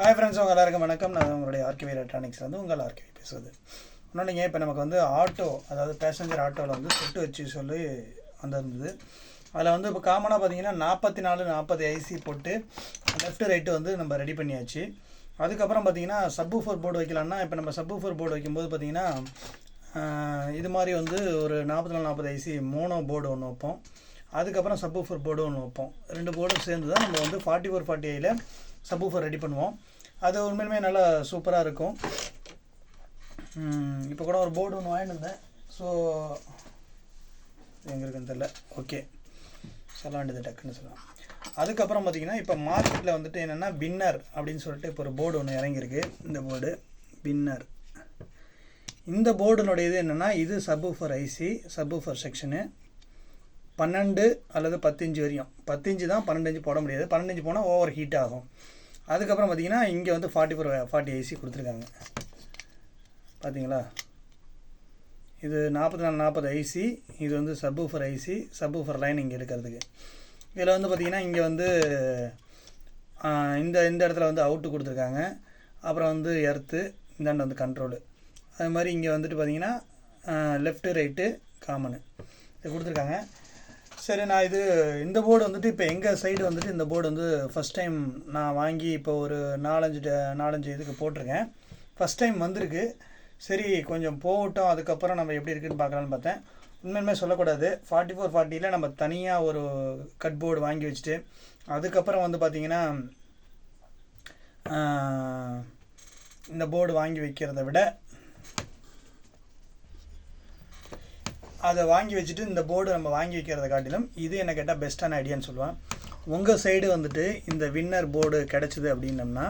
Hi friends, உங்கள் எல்லாருக்கும் வணக்கம். நான் உங்களுடைய ஆர்கேவி எலக்ட்ரானிக்ஸ்லேருந்து உங்கள் ஆர்கேவி பேசுவது. இன்னொன்றுங்க, இப்போ நமக்கு வந்து ஆட்டோ, அதாவது பேசஞ்சர் ஆட்டோவில் வந்து செட்டு வச்சு சொல்லி வந்திருந்தது. அதில் வந்து இப்போ காமனாக பார்த்தீங்கன்னா 40 ஐசி போட்டு லெஃப்ட் ரைட்டு வந்து நம்ம ரெடி பண்ணியாச்சு. அதுக்கப்புறம் பார்த்தீங்கன்னா சப்வூஃபர் போர்டு வைக்கலான்னா, இப்போ நம்ம சப்வூஃபர் போர்டு வைக்கும்போது பார்த்தீங்கன்னா இது மாதிரி வந்து ஒரு 40 ஐசி மோனோ போர்டு ஒன்று வைப்போம். அதுக்கப்புறம் சப்வூஃபர் போர்டு ஒன்று வைப்போம். ரெண்டு போர்டும் சேர்ந்து தான் நம்ம வந்து 4440 சப்வூஃபர் ரெடி பண்ணுவோம். அது உண்மையிலுமே நல்லா சூப்பராக இருக்கும். இப்போ கூட ஒரு போர்டு ஒன்று வாங்கிட்டு இருந்தேன். ஸோ எங்கே இருக்குன்னு தெரியல. ஓகே, சொல்ல வேண்டியது டக்குன்னு சொல்லலாம். அதுக்கப்புறம் பார்த்திங்கன்னா இப்போ மார்க்கெட்டில் வந்துட்டு என்னென்னா பின்னர் அப்படின்னு சொல்லிட்டு இப்போ ஒரு போர்டு ஒன்று இறங்கியிருக்கு. இந்த போர்டு பின்னர். இந்த போர்டுனுடைய இது என்னென்னா, இது சப்வூஃபர் ஐசி, சப்வூஃபர் செக்ஷனு 12 அல்லது 10 இன்ச்சு வரையும். 10 இன்ச்சு தான், 12 இன்ச்சு போட முடியாது. 12 இன்ச்சு போனால் ஓவர் ஹீட் ஆகும். அதுக்கப்புறம் பார்த்திங்கன்னா இங்கே வந்து 4440 ஐசி கொடுத்துருக்காங்க. பார்த்தீங்களா, இது 4440 ஐசி. இது வந்து சப்வூஃபர் ஐசி, சப்வூஃபர் லைன் இங்கே எடுக்கிறதுக்கு. இதில் வந்து பார்த்திங்கன்னா இங்கே வந்து இந்த இடத்துல வந்து அவுட்டு கொடுத்துருக்காங்க. அப்புறம் வந்து எர்த்து, இந்தாண்ட வந்து கண்ட்ரோலு. அது மாதிரி இங்கே வந்துட்டு பார்த்திங்கன்னா லெஃப்ட்டு ரைட்டு காமனு இது கொடுத்துருக்காங்க. சரி, நான் இந்த போர்டு வந்துட்டு இப்போ எங்கள் சைடு வந்துட்டு இந்த போர்டு வந்து ஃபஸ்ட் டைம் நான் வாங்கி இப்போ ஒரு 4-5 இதுக்கு போட்டிருக்கேன். ஃபஸ்ட் டைம் வந்திருக்கு. சரி, கொஞ்சம் போகட்டும், அதுக்கப்புறம் நம்ம எப்படி இருக்குதுன்னு பார்க்கலான்னு பார்த்தேன். உண்மையுமே சொல்லக்கூடாது, 4440 நம்ம தனியாக ஒரு கட் போர்டு வாங்கி வச்சுட்டு அதுக்கப்புறம் வந்து பார்த்திங்கன்னா இந்த போர்டு வாங்கி வைக்கிறத விட அதை வாங்கி வச்சுட்டு இந்த போர்டு நம்ம வாங்கி வைக்கிறத காட்டிலும் இது என்ன கேட்டால் பெஸ்ட்டான ஐடியான்னு சொல்லுவேன். உங்கள் சைடு வந்துட்டு இந்த வின்னர் போர்டு கிடச்சிது அப்படின்னம்னா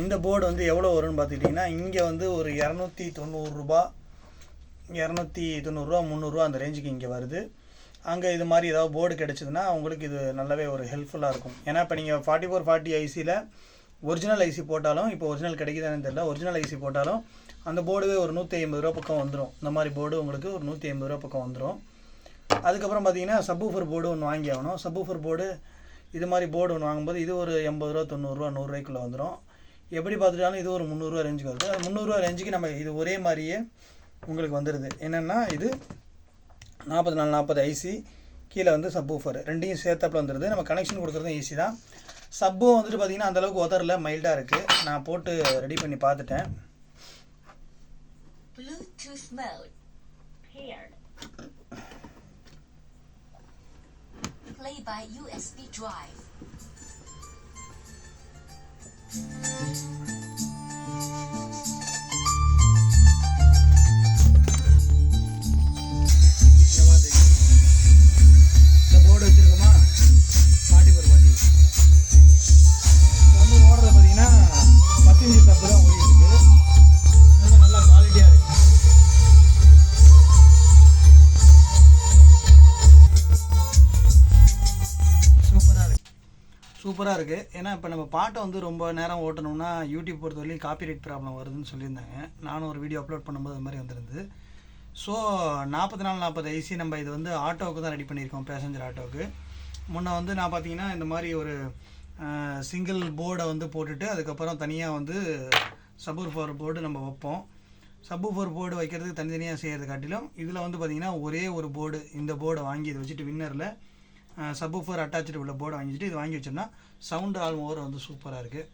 இந்த போர்டு வந்து எவ்வளோ வரும்னு பார்த்துக்கிட்டிங்கன்னா, இங்கே வந்து ஒரு 290 ரூபா, 300 அந்த ரேஞ்சுக்கு இங்கே வருது. அங்கே இது மாதிரி ஏதாவது போர்டு கிடச்சிதுன்னா உங்களுக்கு இது நல்லாவே ஒரு ஹெல்ப்ஃபுல்லாக இருக்கும். ஏன்னா இப்போ நீங்கள் 4440 ஐசியில் ஒரிஜினல் ஐசி போட்டாலும், இப்போ ஒரிஜினல் கிடைக்குதான்னு தெரியல, ஒரிஜினல் ஐசி போட்டாலும் அந்த போர்டுவே ஒரு 150 ரூபா பக்கம் வந்துடும். இந்த மாதிரி போர்டு உங்களுக்கு ஒரு 150 ரூபா பக்கம் வந்துடும். அதுக்கப்புறம் பார்த்தீங்கன்னா சப்வூஃபர் போர்டு ஒன்று வாங்கி ஆகணும். சப்வூஃபர் போர்டு இது மாதிரி போர்டு ஒன்று வாங்கும்போது இது ஒரு 80 ரூபா, 90 ரூபா, 100 ரூபாய்க்குள்ளே வந்துடும். எப்படி பார்த்துட்டாலும் இது ஒரு 300 ரூபா ரேஞ்சுக்கு வருது. அது 300 ரூபா ரேஞ்சுக்கு நம்ம இது ஒரே மாதிரியே உங்களுக்கு வந்துடுது. என்னென்னா இது 4440 ஐசி, கீழே வந்து சப்வூஃபர் ரெண்டையும் சேர்த்தாப்பில் வந்துடுது. நம்ம கனெக்ஷன் கொடுக்குறதும் ஈஸி தான். சப்பும் வந்துட்டு பார்த்திங்கன்னா அந்தளவுக்கு உதறல, மைல்டாக இருக்குது. நான் போட்டு ரெடி பண்ணி பார்த்துட்டேன். Bluetooth mode paired. Play by USB drive. இந்த போர்டு வச்சுருக்கோமா 4440 வந்து ஓடுறது பார்த்தீங்கன்னா 10 இன்ச்சு சப்பு தான் ஓடிட்டு இருக்கு. நல்லா குவாலிட்டியாக இருக்குது. சூப்பராக இருக்குது. ஏன்னா இப்போ நம்ம பாட்டை வந்து ரொம்ப நேரம் ஓட்டணும்னா யூடியூப் பொறுத்தவரையும் காப்பிரைட் ப்ராப்ளம் வருதுன்னு சொல்லியிருந்தாங்க. நானும் ஒரு வீடியோ அப்லோட் பண்ணும்போது அது மாதிரி வந்துருந்து. ஸோ 4440 ஐசி நம்ம இது வந்து ஆட்டோவுக்கு தான் ரெடி பண்ணியிருக்கோம், பேசஞ்சர் ஆட்டோவுக்கு. முன்னே வந்து நான் பார்த்தீங்கன்னா இந்த மாதிரி ஒரு சிங்கிள் போர்டை வந்து போட்டுட்டு அதுக்கப்புறம் தனியாக வந்து சப்வூஃபர் போர்டு நம்ம வைப்போம். சப்வூஃபர் போர்டு வைக்கிறதுக்கு தனித்தனியாக செய்கிறத காட்டிலும் இதில் வந்து பார்த்திங்கன்னா ஒரே ஒரு போர்டு, இந்த போர்டை வாங்கி இதை வச்சுட்டு வின்னரில் சப்வூஃபர் அட்டாச்சு உள்ள போர்டை வாங்கிட்டு இது வாங்கி வச்சோம்னா சவுண்டு ஆல் ஓவர் வந்து சூப்பராக இருக்குது.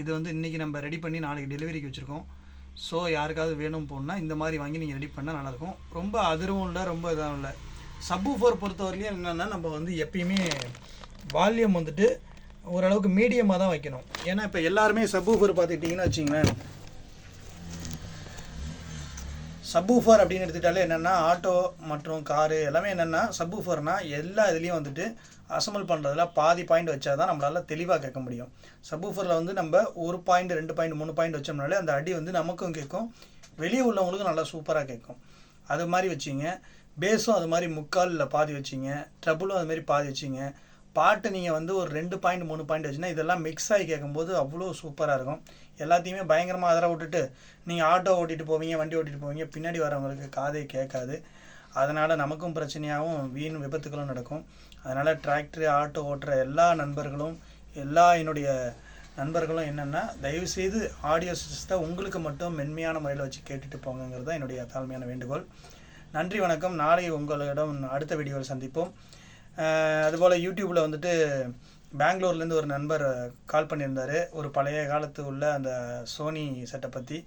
இது வந்து இன்றைக்கி நம்ம ரெடி பண்ணி நாளைக்கு டெலிவரிக்கு வச்சுருக்கோம். ஸோ யாருக்காவது வேணும் போனால் இந்த மாதிரி வாங்கி நீங்கள் ரெடி பண்ணால் நல்லாயிருக்கும். ரொம்ப அதிர்வும் இல்லை, ரொம்ப இதாகவும் இல்லை. சப்வூஃபர் பொறுத்தவரையிலையும் என்னென்னா நம்ம வந்து எப்பயுமே வால்யூம் வந்துட்டு ஓரளவுக்கு மீடியமாக தான் வைக்கணும். ஏன்னா இப்போ எல்லாருமே சப்வூஃபர் பார்த்துக்கிட்டிங்கன்னா வச்சிங்களேன், சப்வூஃபர் அப்படின்னு எடுத்துக்கிட்டாலே என்னென்னா ஆட்டோ மற்றும் காரு எல்லாமே என்னென்னா சப்வூஃபர்னால் எல்லா இதுலேயும் வந்துட்டு அசம்பிள் பண்ணுறதுல பாதி பாயிண்ட் வச்சா தான் நம்மளால் தெளிவாக கேட்க முடியும். சப்வூஃபரில் வந்து நம்ம 1 பாயிண்ட் 2 பாயிண்ட் 3 பாயிண்ட் வச்சோம்னாலே அந்த அடி வந்து நமக்கும் கேட்கும், வெளியே உள்ளவங்களுக்கும் நல்லா சூப்பராக கேட்கும். அது மாதிரி வச்சிங்க. பேஸும் அது மாதிரி 3/4 பாதி வச்சிங்க. ட்ரபுளும் அது மாதிரி பாதி வச்சிங்க. பாட்டு நீங்கள் வந்து ஒரு 2 பாயிண்ட் 3 பாயிண்ட் வச்சுன்னா இதெல்லாம் மிக்ஸ் ஆகி கேட்கும்போது அவ்வளோ சூப்பராக இருக்கும். எல்லாத்தையுமே பயங்கரமாக அதெல்லாம் விட்டுட்டு நீங்கள் ஆட்டோ ஓட்டிகிட்டு போவீங்க, வண்டி ஓட்டிகிட்டு போவீங்க, பின்னாடி வரவங்களுக்கு காதே கேட்காது. அதனால் நமக்கும் பிரச்சனையாகவும் வீண் விபத்துகளும் நடக்கும். அதனால் டிராக்டர், ஆட்டோ ஓட்டுற எல்லா நண்பர்களும், எல்லா என்னுடைய நண்பர்களும் என்னென்னா, தயவுசெய்து ஆடியோ சிஸ்டத்தை உங்களுக்கு மட்டும் மென்மையான முறையில் வச்சு கேட்டுட்டு போங்கிறது தான் என்னுடைய தாழ்மையான வேண்டுகோள். நன்றி, வணக்கம். நாளை உங்களிடம் அடுத்த வீடியோவில் சந்திப்போம். அதுபோல் யூடியூப்பில் வந்துட்டு பெங்களூர்லேருந்து ஒரு நண்பர் கால் பண்ணியிருந்தார், ஒரு பழைய காலத்து உள்ள அந்த சோனி செட்டை பற்றி.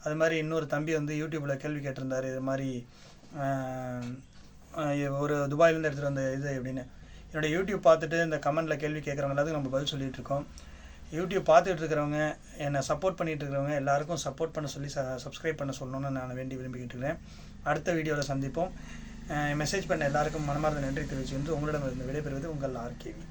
அது மாதிரி இன்னொரு தம்பி வந்து யூடியூப்பில் கேள்வி கேட்டிருந்தார், இது மாதிரி ஒரு துபாயிலேருந்து எடுத்துகிட்டு வந்த இது எப்படின்னு. என்னோடய யூடியூப் பார்த்துட்டு இந்த கமெண்டில் கேள்வி கேட்குறவங்க எல்லாத்துக்கும் நம்ம பதில் சொல்லிகிட்டு இருக்கோம். யூடியூப் பார்த்துட்டு இருக்கிறவங்க, என்னை சப்போர்ட் பண்ணிகிட்டு இருக்கிறவங்க எல்லாருக்கும் சப்போர்ட் பண்ண சொல்லி சப்ஸ்கிரைப் பண்ண சொல்லணும்னு நான் விரும்பிக்கிட்டு இருக்கிறேன். அடுத்த வீடியோவில் சந்திப்போம். மெசேஜ் பண்ண எல்லாருக்கும் மனமார்ந்த நன்றி தெரிவித்து உங்களிடம் இருந்து விடைபெறுவது உங்கள் ஆர்கேவி.